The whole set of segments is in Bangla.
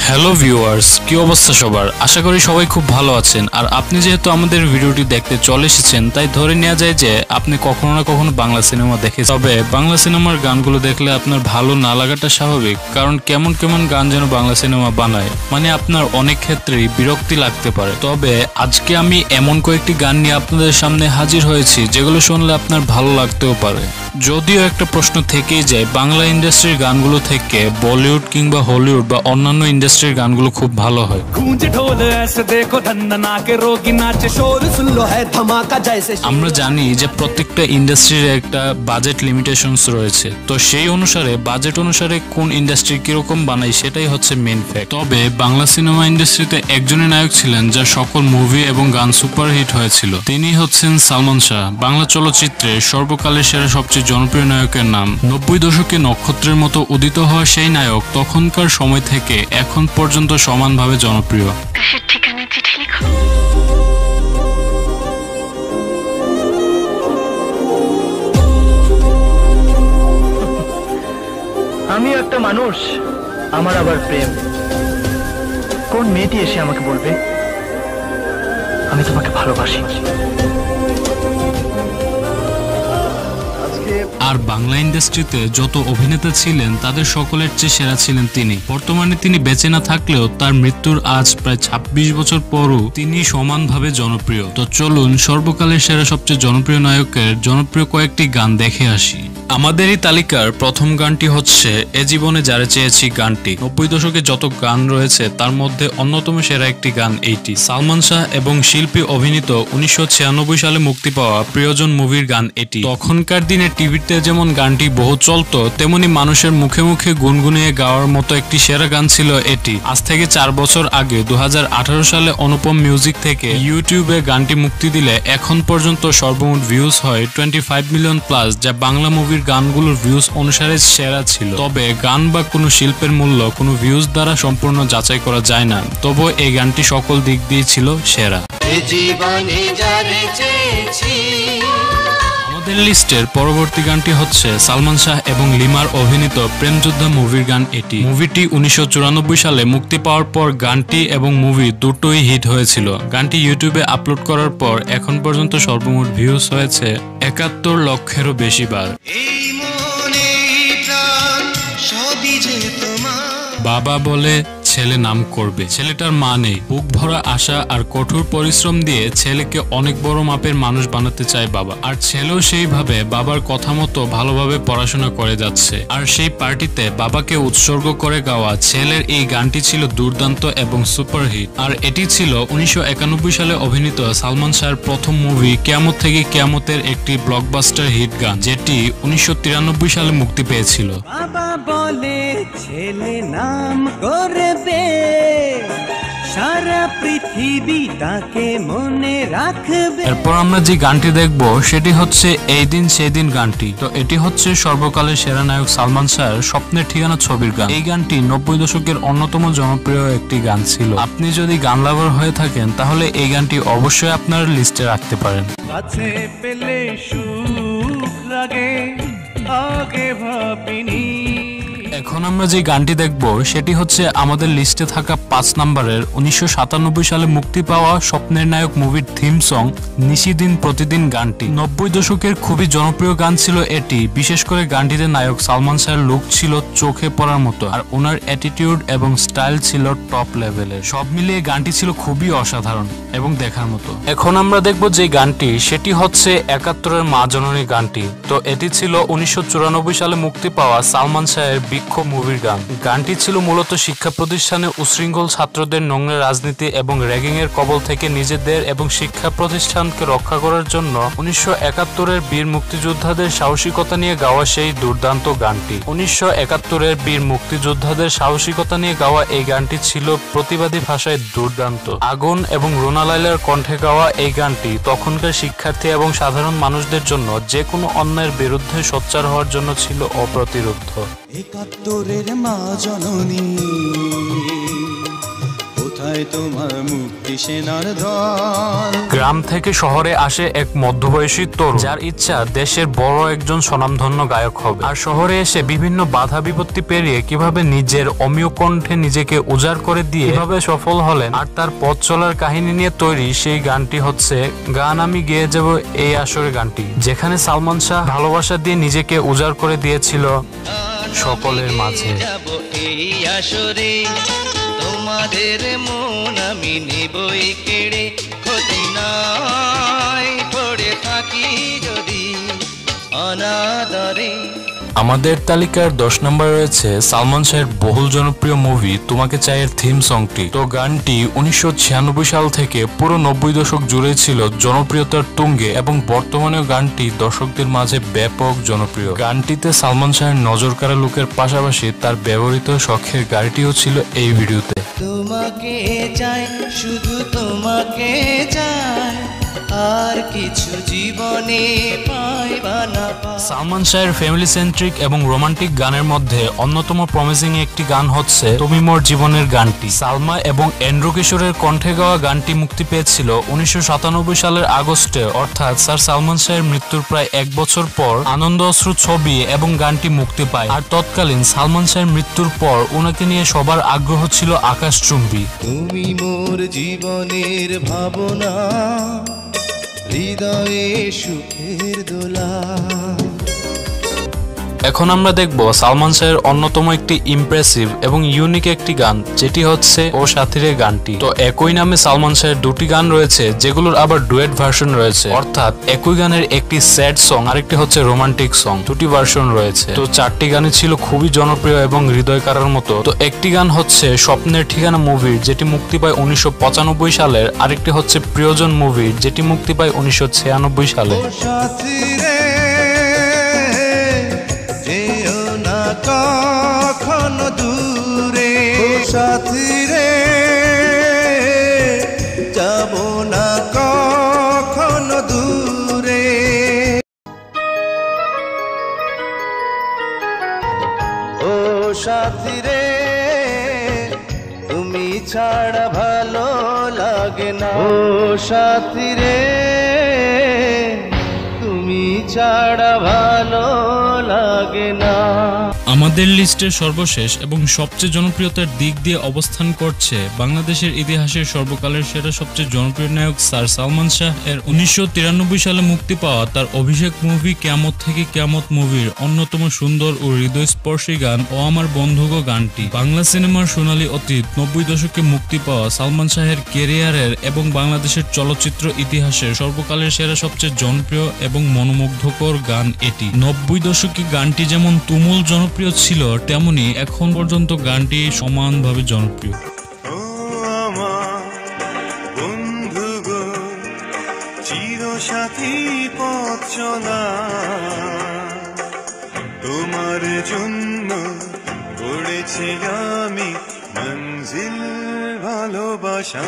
হ্যালো ভিউয়ার্স, কি অবস্থা সবার? আশা করি সবাই খুব ভালো আছেন। আর আপনি যেহেতু আমাদের ভিডিওটি দেখতে চলে এসেছেন, তাই ধরে নেওয়া যায় যে আপনি কখনো না কখনো বাংলা সিনেমা দেখেছেন। তবে বাংলা সিনেমার গানগুলো দেখলে আপনার ভালো না লাগাটা স্বাভাবিক, কারণ কেমন কেমন গান যেন বাংলা সিনেমা বানায়, মানে আপনার অনেক ক্ষেত্রেই বিরক্তি লাগতে পারে। তবে আজকে আমি এমন কয়েকটি গান নিয়ে আপনাদের সামনে হাজির হয়েছি যেগুলো শুনলে আপনার ভালো লাগতেও পারে। যদিও একটা প্রশ্ন থেকেই যায়, বাংলা ইন্ডাস্ট্রির গানগুলো থেকে বলিউড কিংবা হলিউড বা অন্যান্য ইন্ডাস্ট্রির গানগুলো খুব ভালো হয়। আমরা জানি যে প্রত্যেকটা ইন্ডাস্ট্রির একটা বাজেট লিমিটেশনস রয়েছে, তো সেই অনুসারে বাজেট অনুসারে কোন ইন্ডাস্ট্রি কিরকম বানায় সেটাই হচ্ছে মেন ফ্যাক্ট। তবে বাংলা সিনেমা ইন্ডাস্ট্রিতে একজনই নায়ক ছিলেন যার সকল মুভি এবং গান সুপারহিট হয়েছিল, তিনি হচ্ছেন সালমান শাহ। বাংলা চলচ্চিত্রে সর্বকালের সেরা সবচেয়ে জনপ্রিয় নায়কের নাম। 90 দশকে নক্ষত্রের মতো উদিত হওয়া সেই নায়ক তখনকার সময় থেকে এখন পর্যন্ত সমানভাবে জনপ্রিয়। আমি একটা মানুষ, আমার আবার প্রেম। কোন মেয়েটি এসে আমাকে বলবে আমি তোমাকে ভালোবাসি? আর বাংলা ইন্ডাস্ট্রিতে যত অভিনেতা ছিলেন তাদের সকলের চেয়ে সেরা ছিলেন তিনি। বর্তমানে তিনি বেঁচে না থাকলেও তার মৃত্যুর আজ প্রায় 26 বছর পরও তিনি সমানভাবে জনপ্রিয়। তো চলুন সর্বকালের সেরা সবচেয়ে জনপ্রিয় নায়কের জনপ্রিয় কয়েকটি গান দেখে আসি। আমাদের এই তালিকার প্রথম গানটি হচ্ছে এ জীবনে যারে চেয়েছি গানটি। 90 দশকে যত গান রয়েছে তার মধ্যে অন্যতম সেরা একটি গান এইটি। সালমান শাহ এবং শিল্পী অভিনীত 1996 সালে মুক্তি পাওয়া প্রিয়জন মুভির গান এটি। তখনকার দিনে টিভিতে যেমন গানটি বহু চলতো, তেমনি মানুষের মুখে মুখে গুনগুনিয়ে গাওয়ার মতো একটি সেরা গান ছিল এটি। আজ থেকে 4 বছর আগে 2018 সালে অনুপম মিউজিক থেকে ইউটিউবে গানটি মুক্তি দিলে এখন পর্যন্ত সর্বমোট ভিউজ হয় 25 মিলিয়ন প্লাস, যা বাংলা মুভির গানগুলোর ভিউজ অনুসারে সেরা ছিল। তবে গান বা কোনো শিল্পের মূল্য কোনো ভিউজ দ্বারা সম্পূর্ণ যাচাই করা যায় না, তবুও এই গানটি সকল দিক দিয়ে ছিল সেরা। আমাদের লিস্টের পরবর্তী গানটি হচ্ছে সালমান শাহ এবং লিমার অভিনীত প্রেমযোদ্ধা মুভির গান এটি। মুভিটি 1994 সালে মুক্তি পাওয়ার পর গানটি এবং মুভি দুটোই হিট হয়েছিল। গানটি ইউটিউবে আপলোড করার পর এখন পর্যন্ত সর্বমোট ভিউজ হয়েছে 71 লক্ষেরও বেশি বার। বাবা বলে ছেলে নাম করবে, ছেলেটার মা নেই। বুক ভরা আশা আর কঠোর পরিশ্রম দিয়ে ছেলেকে অনেক বড় মাপের মানুষ বানাতে চায় বাবা, আর ছেলেও সেইভাবে বাবার কথা মতো ভালোভাবে পড়াশোনা করে যাচ্ছে। আর সেই পার্টিতে বাবাকে উৎসর্গ করে গাওয়া ছেলের এই গানটি ছিল দুর্দান্ত এবং সুপারহিট। আর এটি ছিল 1991 সালে অভিনীত সালমান শাহর প্রথম মুভি কিয়ামত থেকে কিয়ামতের একটি ব্লকবাস্টার হিট গান, যেটি 1993 সালে মুক্তি পেয়েছিল। বাবা বলে ছেলে নাম করবে, সারা পৃথিবী তাকে মনে রাখবে। এরপর আমরা যে গানটি দেখব সেটি হচ্ছে এই দিন সেই দিন গানটি। তো এটি হচ্ছে সর্বকালের সেরা নায়ক সালমান শাহর স্বপ্নের ঠিকানা ছবির গান। এই গানটি 90 দশকের অন্যতম জনপ্রিয় একটি গান ছিল। আপনি যদি গান লাভার হয়ে থাকেন তাহলে এই গানটি অবশ্যই আপনার লিস্টে রাখতে পারেন। কাছে পেলে সুখ লাগে, আগে ভাবিনি। এখন আমরা যে গানটি দেখব সেটি হচ্ছে আমাদের লিস্টে থাকা 5 নম্বরের 1997 সালে মুক্তি পাওয়া স্বপ্নের নায়ক মুভির থিম সং নিশিদিন প্রতিদিন গানটি। 90 দশকের খুবই জনপ্রিয় গান ছিল এটি। বিশেষ করে গানটিতে নায়ক সালমান শাহর লুক ছিল চোখে পড়ার মতো, আর ওনার অ্যাটিটিউড এবং স্টাইল ছিল টপ লেভেলের। সব মিলিয়ে গানটি ছিল খুবই অসাধারণ এবং দেখার মতো। এখন আমরা দেখব যে গানটি সেটি হচ্ছে 71-এর মা জননী গানটি। তো এটি ছিল 1994 সালে মুক্তি পাওয়া সালমান শাহের মুভির গান। গানটি ছিল মূলত শিক্ষা প্রতিষ্ঠানে উশৃঙ্খল ছাত্রদের নোংরা রাজনীতি এবং র্যাগিং এর কবল থেকে নিজেদের এবং শিক্ষা প্রতিষ্ঠানকে রক্ষা করার জন্য 1971-এর বীর মুক্তিযোদ্ধাদের সাহসিকতা নিয়ে গাওয়া সেই দুর্দান্ত গানটি। 1971-এর বীর মুক্তিযোদ্ধাদের সাহসিকতা নিয়ে গাওয়া এই গানটি ছিল প্রতিবাদী ভাষায় দুর্দান্ত। আগুন এবং রুনা লায়লার কণ্ঠে গাওয়া এই গানটি তখনকার শিক্ষার্থী এবং সাধারণ মানুষদের জন্য যে কোনো অন্যায়ের বিরুদ্ধে সোচ্চার হওয়ার জন্য ছিল অপ্রতিরোধ্য। 71-এর মা জননী, কোথায় তোমার মুক্তি সেনার দল? গ্রাম থেকে শহরে আসে এক মধ্যবয়সী তরুণ, যার ইচ্ছা দেশের বড় একজন স্বনামধন্য গায়ক হবে। আর শহরে এসে বিভিন্ন বাধা বিপত্তি পেরিয়ে কিভাবে নিজের অমীয় কণ্ঠে নিজেকে উজাড় করে দিয়ে কিভাবে সফল হলেন, আর তার পথ চলার কাহিনী নিয়ে তৈরি সেই গানটি হচ্ছে গান আমি গেয়ে যাব এই আসরে গানটি, যেখানে সালমান শাহ ভালোবাসা দিয়ে নিজেকে উজাড় করে দিয়েছিল সকলের মাঝে। এই আসরে তোমাদের মন আমি নেবই কেড়ে, ক্ষতি নাই পড়ে থাকি যদি অনাদরে। আমাদের তালিকার 10 নম্বরে রয়েছে সালমান শাহের বহুল জনপ্রিয় মুভি তোমাকে চাই এর থিম সংটি। তো গানটি 1996 সাল থেকে পুরো 90 দশক জুড়ে ছিল জনপ্রিয়তার তুঙ্গে এবং বর্তমানেও গানটি দর্শকদের মাঝে ব্যাপক জনপ্রিয়। গানটিতে সালমান শাহের নজর কাড়া লুকের পাশাপাশি তার ব্যবহৃত শখের গাড়িটিও ছিল এই ভিডিওতে। তোমাকে চাই, শুধু তোমাকে চাই, আর কিছু জীবনে পাইবা না। সালমান শাহের ফ্যামিলি সেন্ট্রিক এবং রোমান্টিক গানের মধ্যে অন্যতম প্রমিসিং একটি গান হচ্ছে তুমি মোর জীবনের গানটি। সালমা এবং এন্ড্রু কিশোরের কণ্ঠে গাওয়া গানটি মুক্তি পেয়েছিল 1997 সালের আগস্টে, অর্থাৎ স্যার সালমান শাহের মৃত্যুর প্রায় 1 বছর পর। আনন্দ অশ্রু ছবি এবং গানটি মুক্তি পায়। আর তৎকালীন সালমান শাহের মৃত্যুর পর ওনাকে নিয়ে সবার আগ্রহ ছিল আকাশচুম্বী। তুমি মোর জীবনের ভাবনা, হৃদয়ে সুখের দোলা। এখন আমরা দেখব সালমান শাহের অন্যতম একটি ইমপ্রেসিভ এবং ইউনিক একটি গান, যেটি হচ্ছে ও সাথীরে গানটি। তো একই নামে সালমান শাহের দুটি গান রয়েছে, যেগুলোর আবার ডুয়েট ভার্সন রয়েছে, অর্থাৎ একই গানের একটি স্যাড সং আর একটি হচ্ছে রোমান্টিক সং, দুটি ভার্সন রয়েছে। তো 4টি গানই ছিল খুবই জনপ্রিয় এবং হৃদয় কাড়ার মতো। তো একটি গান হচ্ছে স্বপ্নের ঠিকানা মুভির, যেটি মুক্তি পায় 1995 সালের, আরেকটি হচ্ছে প্রিয়জন মুভির, যেটি মুক্তি পায় 1996 সালে। কখনো দূরে সাথী রে, যাব না কখনো দূরে। ও সাথী রে, তুমি ছাড়া ভালো লাগে না। ও সাথী রে, তুমি ছাড়া ভালো লাগে না। আমাদের লিস্টের সর্বশেষ এবং সবচেয়ে জনপ্রিয়তার দিক দিয়ে অবস্থান করছে বাংলাদেশের ইতিহাসের সর্বকালের সেরা সবচেয়ে জনপ্রিয় নায়ক স্যার সালমান শাহ এর 1993 সালে মুক্তি পাওয়া তার অভিষেক মুভি কিয়ামত থেকে কিয়ামত মুভির অন্যতম সুন্দর ও হৃদয়স্পর্শী গান ও আমার বন্ধুগো গানটি। বাংলা সিনেমার সোনালী অতীত 90 দশকে মুক্তি পাওয়া সালমান শাহের ক্যারিয়ারের এবং বাংলাদেশের চলচ্চিত্র ইতিহাসের সর্বকালের সেরা সবচেয়ে জনপ্রিয় এবং মনোমুগ্ধকর গান এটি। 90 দশকে গানটি যেমন তুমুল জনপ্রিয় ছিল, তেমনি এখন পর্যন্ত গানটি সমানভাবে জনপ্রিয়। ও আমার বন্ধু গো, চিরসাথী পথ চলা, তোমার জন্য গড়েছি আমি মঞ্জিল ভালোবাসা।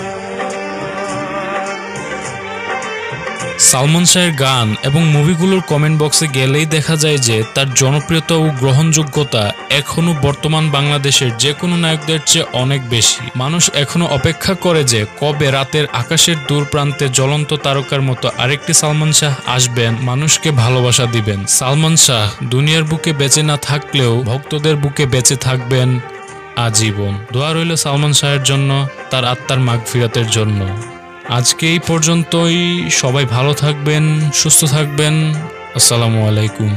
সালমান শাহের গান এবং মুভিগুলোর কমেন্ট বক্সে গেলেই দেখা যায় যে তার জনপ্রিয়তা ও গ্রহণযোগ্যতা এখনো বর্তমান বাংলাদেশের যে কোনো নায়কদের চেয়ে অনেক বেশি। মানুষ এখনো অপেক্ষা করে যে কবে রাতের আকাশের দূর প্রান্তে জ্বলন্ত তারকার মতো আরেকটি সালমান শাহ আসবেন, মানুষকে ভালোবাসা দিবেন। সালমান শাহ দুনিয়ার বুকে বেঁচে না থাকলেও ভক্তদের বুকে বেঁচে থাকবেন আজীবন। দোয়া রইল সালমান শাহের জন্য, তার আত্মার মাগফিরাতের জন্য। আজকে এই পর্যন্তই। সবাই ভালো থাকবেন, সুস্থ থাকবেন। আসসালামু আলাইকুম।